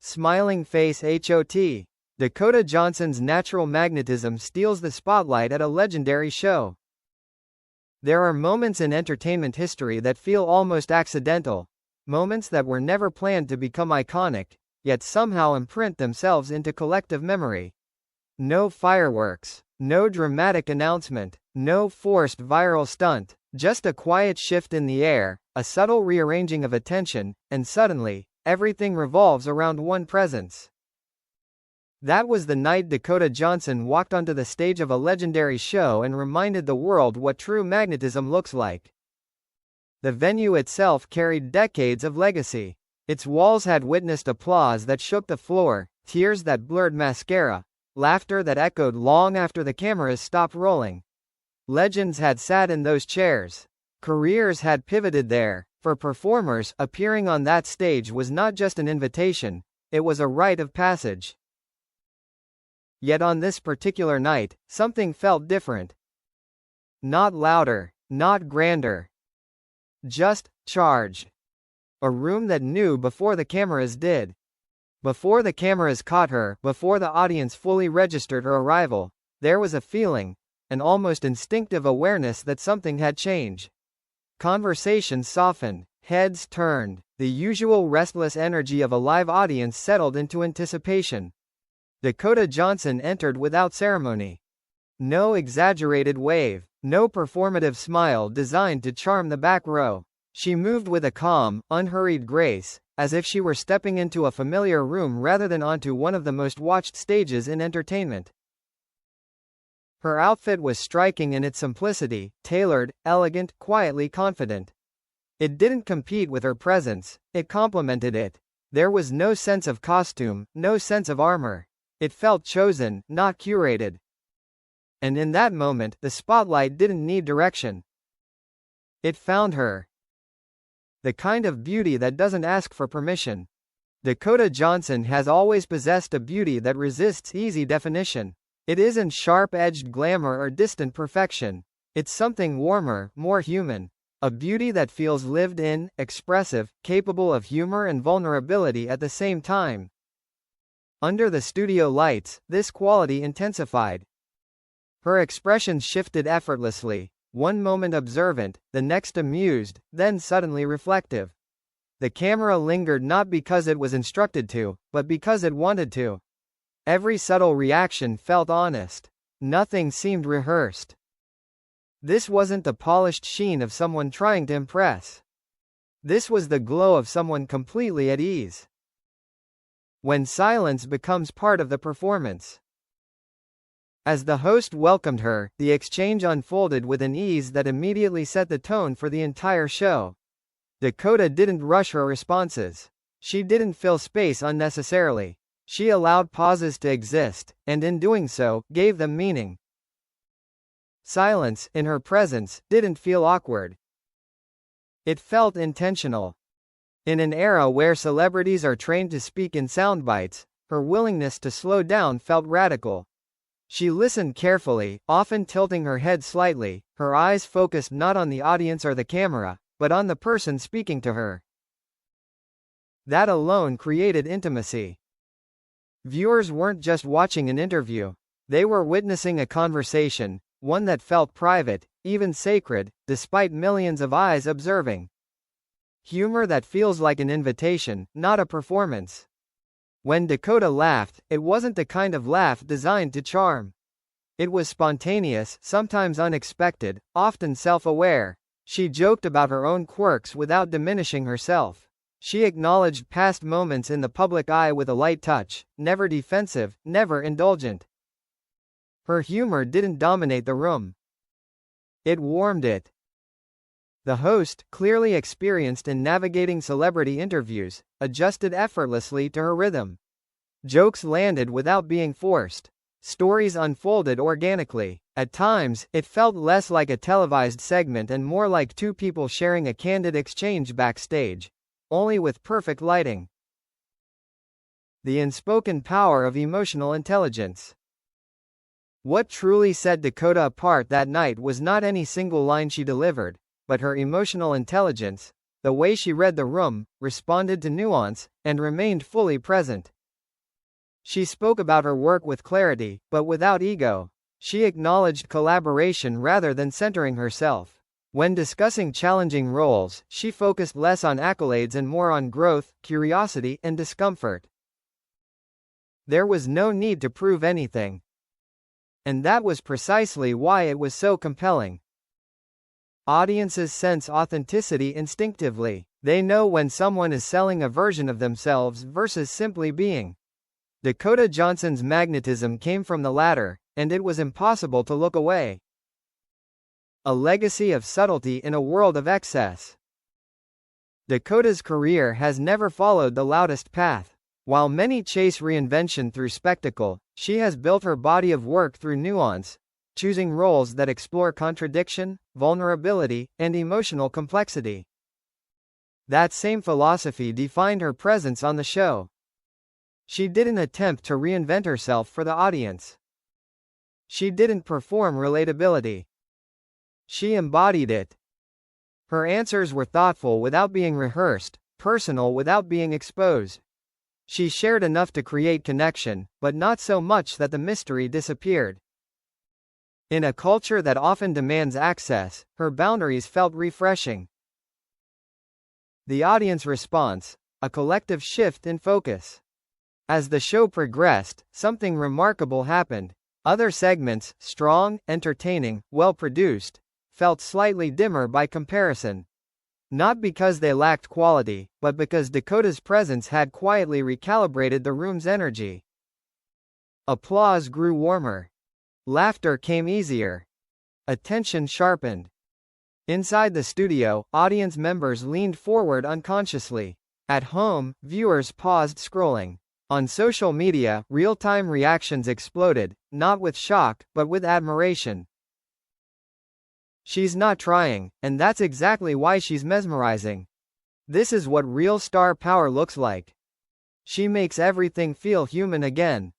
Smiling face HOT. Dakota Johnson's natural magnetism steals the spotlight at a legendary show. There are moments in entertainment history that feel almost accidental, moments that were never planned to become iconic, yet somehow imprint themselves into collective memory. No fireworks, no dramatic announcement, no forced viral stunt, just a quiet shift in the air, a subtle rearranging of attention, and suddenly, everything revolves around one presence. That was the night Dakota Johnson walked onto the stage of a legendary show and reminded the world what true magnetism looks like. The venue itself carried decades of legacy. Its walls had witnessed applause that shook the floor, tears that blurred mascara, laughter that echoed long after the cameras stopped rolling. Legends had sat in those chairs. Careers had pivoted there. For performers, appearing on that stage was not just an invitation, it was a rite of passage. Yet on this particular night, something felt different. Not louder, not grander. Just charge. A room that knew before the cameras did. Before the cameras caught her, before the audience fully registered her arrival, there was a feeling, an almost instinctive awareness that something had changed. Conversations softened, heads turned, the usual restless energy of a live audience settled into anticipation. Dakota Johnson entered without ceremony. No exaggerated wave, no performative smile designed to charm the back row. She moved with a calm, unhurried grace, as if she were stepping into a familiar room rather than onto one of the most watched stages in entertainment. Her outfit was striking in its simplicity, tailored, elegant, quietly confident. It didn't compete with her presence, it complemented it. There was no sense of costume, no sense of armor. It felt chosen, not curated. And in that moment, the spotlight didn't need direction. It found her. The kind of beauty that doesn't ask for permission. Dakota Johnson has always possessed a beauty that resists easy definition. It isn't sharp-edged glamour or distant perfection. It's something warmer, more human. A beauty that feels lived in, expressive, capable of humor and vulnerability at the same time. Under the studio lights, this quality intensified. Her expressions shifted effortlessly, one moment observant, the next amused, then suddenly reflective. The camera lingered not because it was instructed to, but because it wanted to. Every subtle reaction felt honest. Nothing seemed rehearsed. This wasn't the polished sheen of someone trying to impress. This was the glow of someone completely at ease. When silence becomes part of the performance. As the host welcomed her, the exchange unfolded with an ease that immediately set the tone for the entire show. Dakota didn't rush her responses. She didn't fill space unnecessarily. She allowed pauses to exist, and in doing so, gave them meaning. Silence, in her presence, didn't feel awkward. It felt intentional. In an era where celebrities are trained to speak in sound bites, her willingness to slow down felt radical. She listened carefully, often tilting her head slightly, her eyes focused not on the audience or the camera, but on the person speaking to her. That alone created intimacy. Viewers weren't just watching an interview. They were witnessing a conversation, one that felt private, even sacred, despite millions of eyes observing. Humor that feels like an invitation, not a performance. When Dakota laughed, it wasn't the kind of laugh designed to charm. It was spontaneous, sometimes unexpected, often self-aware. She joked about her own quirks without diminishing herself. She acknowledged past moments in the public eye with a light touch, never defensive, never indulgent. Her humor didn't dominate the room. It warmed it. The host, clearly experienced in navigating celebrity interviews, adjusted effortlessly to her rhythm. Jokes landed without being forced. Stories unfolded organically. At times, it felt less like a televised segment and more like two people sharing a candid exchange backstage, only with perfect lighting. The unspoken power of emotional intelligence. What truly set Dakota apart that night was not any single line she delivered, but her emotional intelligence, the way she read the room, responded to nuance, and remained fully present. She spoke about her work with clarity, but without ego. She acknowledged collaboration rather than centering herself. When discussing challenging roles, she focused less on accolades and more on growth, curiosity, and discomfort. There was no need to prove anything. And that was precisely why it was so compelling. Audiences sense authenticity instinctively. They know when someone is selling a version of themselves versus simply being. Dakota Johnson's magnetism came from the latter, and it was impossible to look away. A legacy of subtlety in a world of excess. Dakota's career has never followed the loudest path. While many chase reinvention through spectacle, she has built her body of work through nuance, choosing roles that explore contradiction, vulnerability, and emotional complexity. That same philosophy defined her presence on the show. She didn't attempt to reinvent herself for the audience. She didn't perform relatability. She embodied it. Her answers were thoughtful without being rehearsed, personal without being exposed. She shared enough to create connection, but not so much that the mystery disappeared. In a culture that often demands access, her boundaries felt refreshing. The audience response, a collective shift in focus. As the show progressed, something remarkable happened. Other segments, strong, entertaining, well-produced, felt slightly dimmer by comparison. Not because they lacked quality, but because Dakota's presence had quietly recalibrated the room's energy. Applause grew warmer. Laughter came easier. Attention sharpened. Inside the studio, audience members leaned forward unconsciously. At home, viewers paused scrolling. On social media, real-time reactions exploded, not with shock, but with admiration. She's not trying, and that's exactly why she's mesmerizing. This is what real star power looks like. She makes everything feel human again.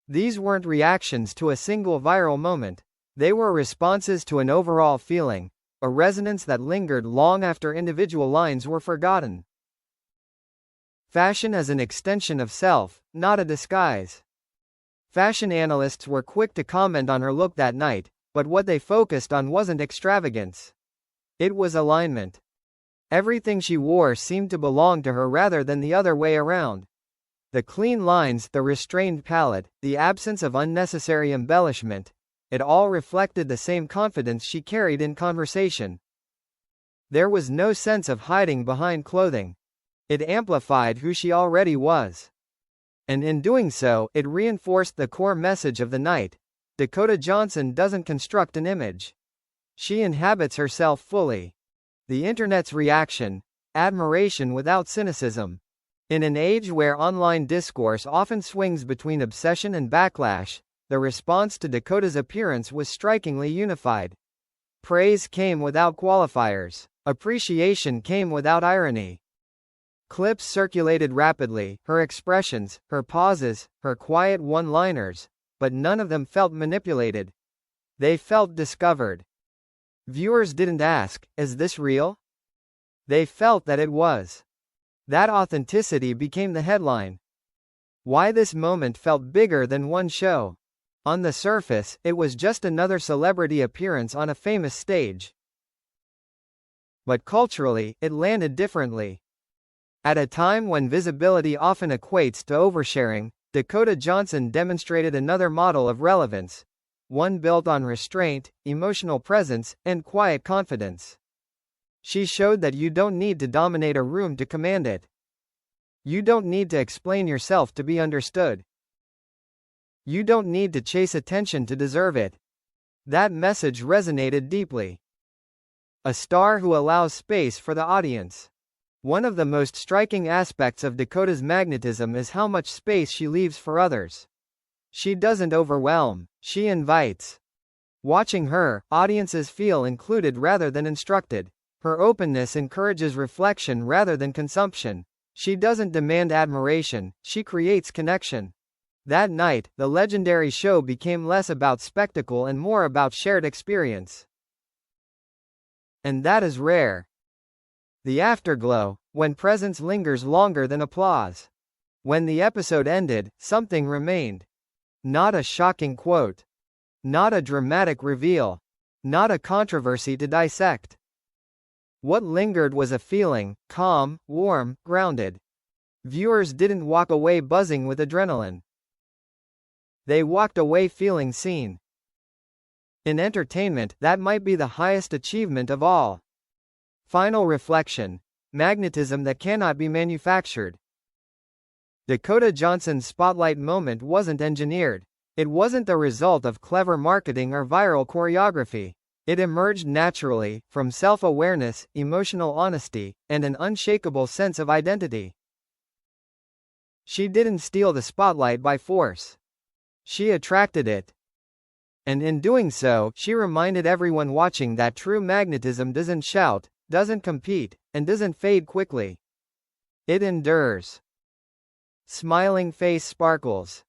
These weren't reactions to a single viral moment. They were responses to an overall feeling, a resonance that lingered long after individual lines were forgotten. Fashion as an extension of self, not a disguise. Fashion analysts were quick to comment on her look that night, but what they focused on wasn't extravagance. It was alignment. Everything she wore seemed to belong to her rather than the other way around. The clean lines, the restrained palette, the absence of unnecessary embellishment, it all reflected the same confidence she carried in conversation. There was no sense of hiding behind clothing. It amplified who she already was. And in doing so, it reinforced the core message of the night. Dakota Johnson doesn't construct an image. She inhabits herself fully. The internet's reaction, admiration without cynicism. In an age where online discourse often swings between obsession and backlash, the response to Dakota's appearance was strikingly unified. Praise came without qualifiers. Appreciation came without irony. Clips circulated rapidly, her expressions, her pauses, her quiet one-liners, but none of them felt manipulated. They felt discovered. Viewers didn't ask, "Is this real?" They felt that it was. That authenticity became the headline. Why this moment felt bigger than one show. On the surface, it was just another celebrity appearance on a famous stage. But culturally, it landed differently. At a time when visibility often equates to oversharing, Dakota Johnson demonstrated another model of relevance. One built on restraint, emotional presence, and quiet confidence. She showed that you don't need to dominate a room to command it. You don't need to explain yourself to be understood. You don't need to chase attention to deserve it. That message resonated deeply. A star who allows space for the audience. One of the most striking aspects of Dakota's magnetism is how much space she leaves for others. She doesn't overwhelm, she invites. Watching her, audiences feel included rather than instructed. Her openness encourages reflection rather than consumption. She doesn't demand admiration, she creates connection. That night, the legendary show became less about spectacle and more about shared experience. And that is rare. The afterglow, when presence lingers longer than applause. When the episode ended, something remained. Not a shocking quote. Not a dramatic reveal. Not a controversy to dissect. What lingered was a feeling, calm, warm, grounded. Viewers didn't walk away buzzing with adrenaline. They walked away feeling seen. In entertainment, that might be the highest achievement of all. Final reflection. Magnetism that cannot be manufactured. Dakota Johnson's spotlight moment wasn't engineered. It wasn't the result of clever marketing or viral choreography. It emerged naturally, from self-awareness, emotional honesty, and an unshakable sense of identity. She didn't steal the spotlight by force. She attracted it. And in doing so, she reminded everyone watching that true magnetism doesn't shout, doesn't compete, and doesn't fade quickly. It endures. Smiling face sparkles.